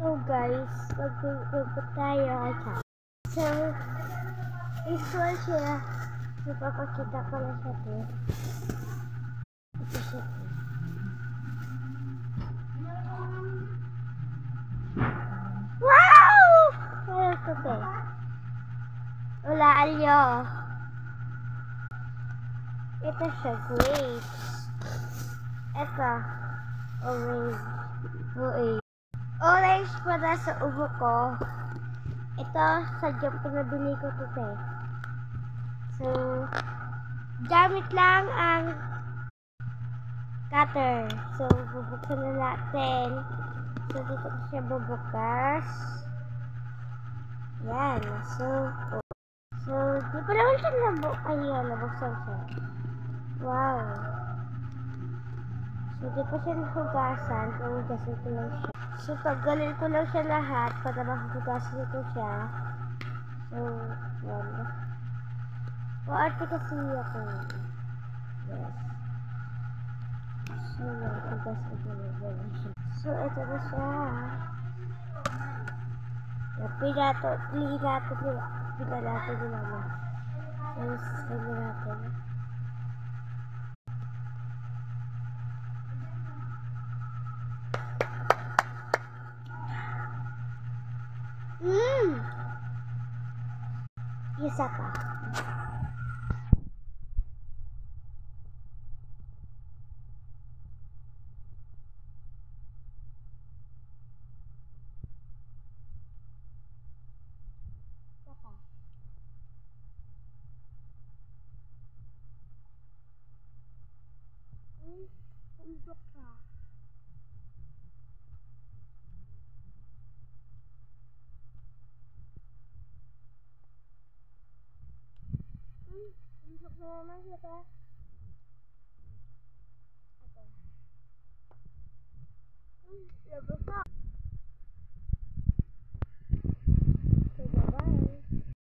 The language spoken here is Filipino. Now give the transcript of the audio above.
So guys, magpupunta tayo kay Chad. So, visual siya. Napapakita ko na siya to. Ito siya to. Wow! Ano ito to? Ulaan nyo. Ito siya, grapes. Ito, orange. Orange para sa ubo ko. Ito, sadya pinabili ko ito eh. So, gamit lang ang cutter. So, bubuksan na natin. So, dito ko siya bubukas. Yan. So, di pa naman siya nabuksan siya. Wow. So, di pa siya nahugasan. So, hugasan ko lang siya. So, tanggalin ko lang siya lahat para mahugasan ko siya. So, yan. Arte kasi ako. Yes. So, yan. Hugasan ko lang siya. So, ito na siya. Pinato nila naman. So, sabi natin. Isa pa. Umbok ka. Umbok na naman siya ka. Ito. Labas